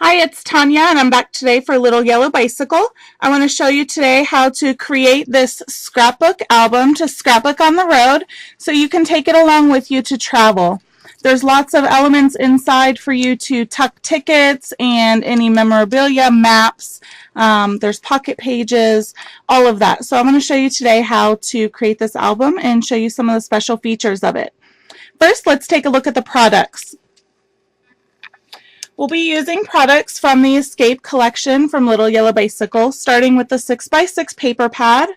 Hi, it's Tanya and I'm back today for Little Yellow Bicycle. I want to show you today how to create this scrapbook album to scrapbook on the road so you can take it along with you to travel. There's lots of elements inside for you to tuck tickets and any memorabilia, maps, there's pocket pages, all of that. So I'm going to show you today how to create this album and show you some of the special features of it. First, let's take a look at the products. We'll be using products from the Escape collection from Little Yellow Bicycle, starting with the 6x6 paper pad,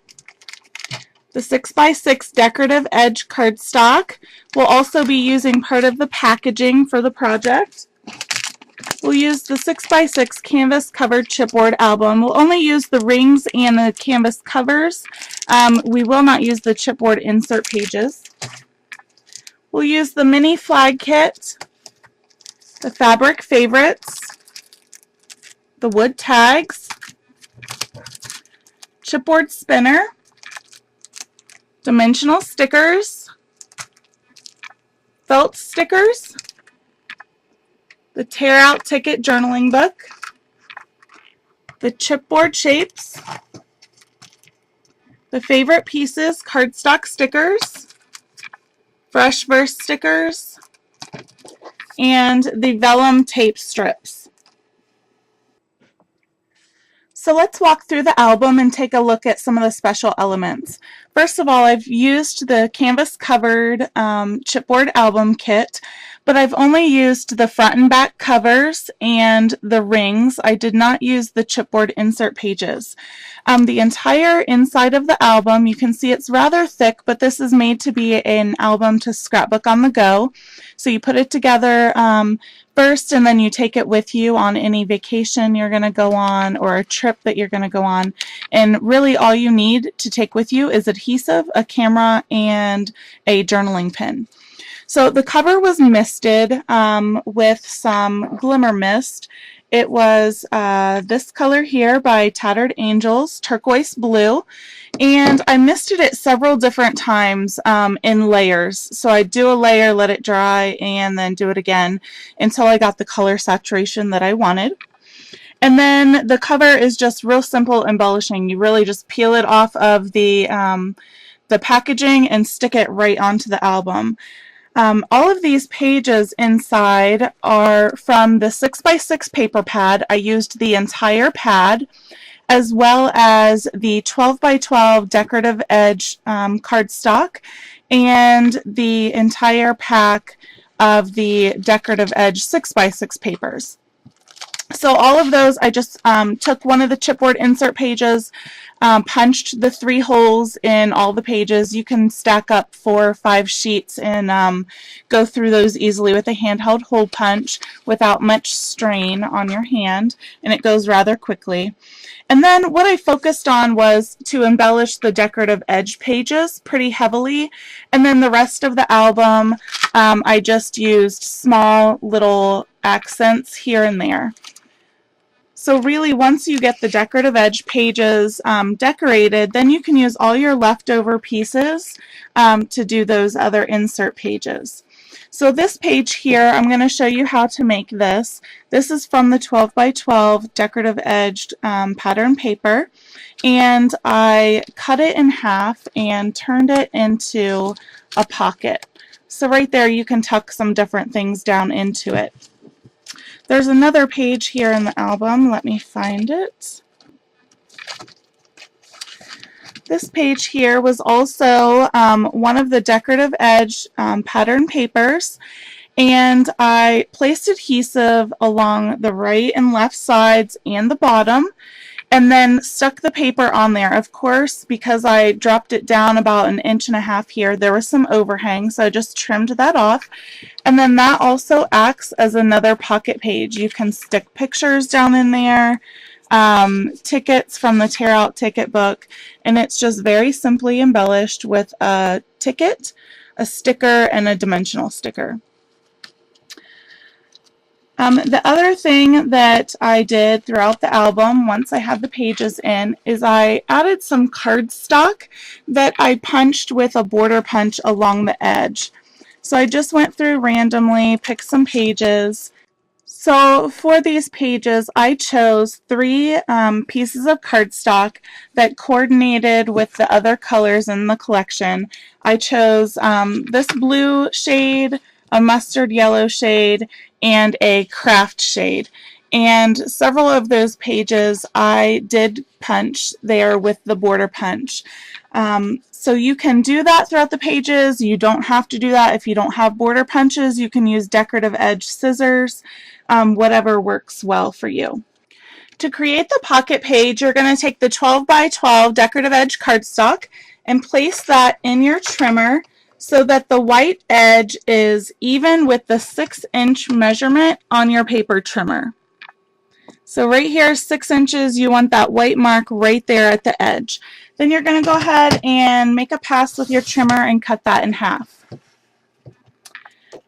the 6x6 decorative edge cardstock. We'll also be using part of the packaging for the project. We'll use the 6x6 canvas covered chipboard album. We'll only use the rings and the canvas covers. We will not use the chipboard insert pages. We'll use the mini flag kit, the fabric favorites, the wood tags, chipboard spinner, dimensional stickers, felt stickers, the tear out ticket journaling book, the chipboard shapes, the favorite pieces cardstock stickers, fresh verse stickers, and the vellum tape strips. So let's walk through the album and take a look at some of the special elements. First of all, I've used the canvas covered chipboard album kit, but I've only used the front and back covers and the rings. I did not use the chipboard insert pages. The entire inside of the album, you can see it's rather thick, but this is made to be an album to scrapbook on the go. So you put it together first, and then you take it with you on any vacation you're going to go on or a trip that you're going to go on. And really all you need to take with you is adhesive, a camera, and a journaling pen. So the cover was misted with some glimmer mist. It was this color here by Tattered Angels, turquoise blue, and I misted it several different times in layers. So I do a layer, let it dry, and then do it again until I got the color saturation that I wanted. And then the cover is just real simple embellishing. You really just peel it off of the packaging and stick it right onto the album. All of these pages inside are from the 6x6 paper pad. I used the entire pad, as well as the 12x12 decorative edge cardstock and the entire pack of the decorative edge 6x6 papers. So all of those, I just took one of the chipboard insert pages, punched the 3 holes in all the pages. You can stack up 4 or 5 sheets and go through those easily with a handheld hole punch without much strain on your hand, and it goes rather quickly. And then what I focused on was to embellish the decorative edge pages pretty heavily, and then the rest of the album I just used small little accents here and there. So really, once you get the decorative edge pages decorated, then you can use all your leftover pieces to do those other insert pages. So this page here, I'm going to show you how to make this. This is from the 12x12 decorative edged pattern paper, and I cut it in half and turned it into a pocket. So right there you can tuck some different things down into it. There's another page here in the album. Let me find it. This page here was also one of the decorative edge pattern papers, and I placed adhesive along the right and left sides and the bottom, and then stuck the paper on there. Of course, because I dropped it down about 1.5 inches here, there was some overhang, so I just trimmed that off. And then that also acts as another pocket page. You can stick pictures down in there, tickets from the tear out ticket book, and it's just very simply embellished with a ticket, a sticker, and a dimensional sticker. The other thing that I did throughout the album, once I had the pages in, is I added some cardstock that I punched with a border punch along the edge. So I just went through randomly, picked some pages, So for these pages, I chose 3 pieces of cardstock that coordinated with the other colors in the collection. I chose this blue shade, a mustard yellow shade, and a craft shade. And several of those pages I did punch there with the border punch. So you can do that throughout the pages. You don't have to do that if you don't have border punches. You can use decorative edge scissors, whatever works well for you. To create the pocket page, you're going to take the 12 by 12 decorative edge cardstock and place that in your trimmer so that the white edge is even with the 6-inch measurement on your paper trimmer. So right here, 6 inches, you want that white mark right there at the edge. Then you're going to go ahead and make a pass with your trimmer and cut that in half.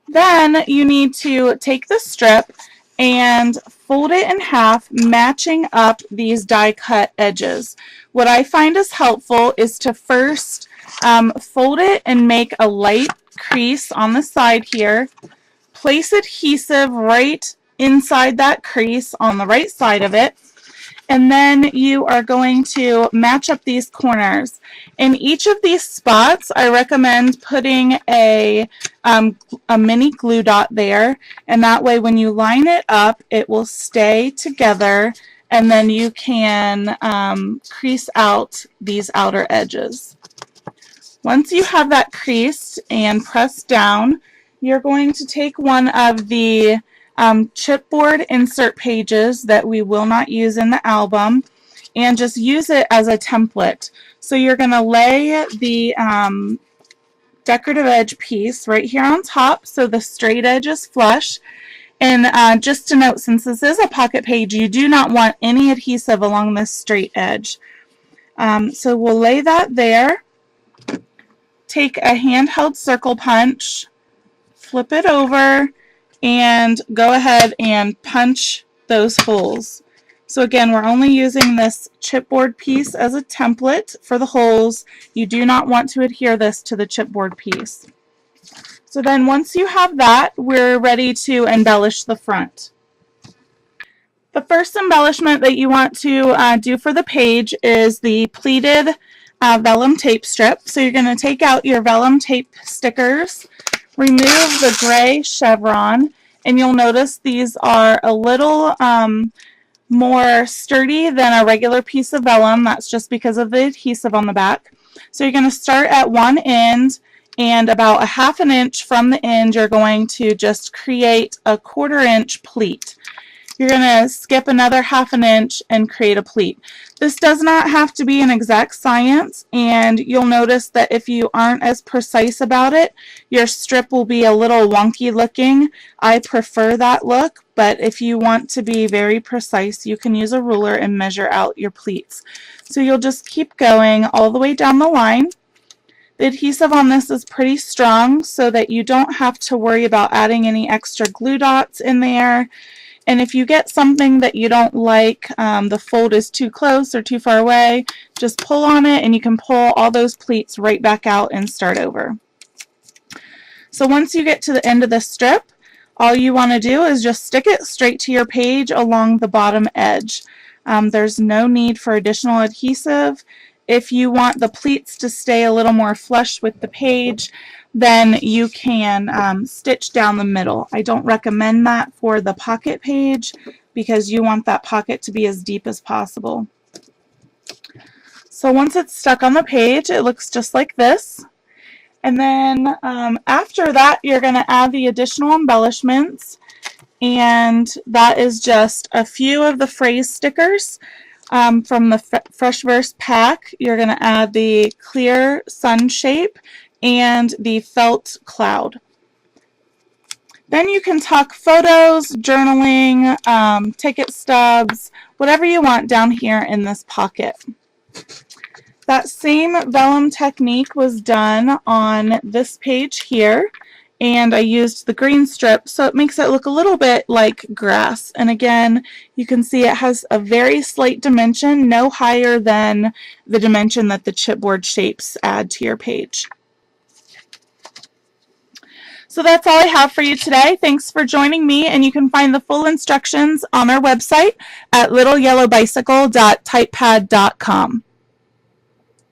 Then you need to take the strip and fold it in half, matching up these die cut edges. What I find is helpful is to first fold it and make a light crease on the side here. Place adhesive right inside that crease on the right side of it, and then you are going to match up these corners. In each of these spots, I recommend putting a mini glue dot there, and that way when you line it up, it will stay together, and then you can crease out these outer edges. Once you have that creased and pressed down, you're going to take one of the chipboard insert pages that we will not use in the album and just use it as a template. So you're going to lay the decorative edge piece right here on top so the straight edge is flush. And just to note, since this is a pocket page, you do not want any adhesive along this straight edge. So we'll lay that there. Take a handheld circle punch, flip it over, and go ahead and punch those holes. So again, we're only using this chipboard piece as a template for the holes. You do not want to adhere this to the chipboard piece. So then once you have that, we're ready to embellish the front. The first embellishment that you want to do for the page is the pleated vellum tape strip. So you're going to take out your vellum tape stickers, remove the gray chevron, and you'll notice these are a little more sturdy than a regular piece of vellum. That's just because of the adhesive on the back. So you're going to start at one end, and about a ½ inch from the end you're going to just create a 1/4 inch pleat. You're going to skip another ½ inch and create a pleat. This does not have to be an exact science, and you'll notice that if you aren't as precise about it, your strip will be a little wonky looking. I prefer that look, but if you want to be very precise, you can use a ruler and measure out your pleats. So you'll just keep going all the way down the line. The adhesive on this is pretty strong so that you don't have to worry about adding any extra glue dots in there. And if you get something that you don't like, the fold is too close or too far away, just pull on it and you can pull all those pleats right back out and start over. So once you get to the end of the strip, all you want to do is just stick it straight to your page along the bottom edge. There's no need for additional adhesive. If you want the pleats to stay a little more flush with the page, then you can stitch down the middle. I don't recommend that for the pocket page because you want that pocket to be as deep as possible. So once it's stuck on the page, it looks just like this. And then after that, you're going to add the additional embellishments, and that is just a few of the phrase stickers. From the Fresh Verse pack, you're going to add the clear sun shape and the felt cloud. Then you can tuck photos, journaling, ticket stubs, whatever you want down here in this pocket. That same vellum technique was done on this page here, and I used the green strip so it makes it look a little bit like grass. And again, you can see it has a very slight dimension, no higher than the dimension that the chipboard shapes add to your page. So that's all I have for you today. Thanks for joining me, and you can find the full instructions on our website at littleyellowbicycle.typepad.com.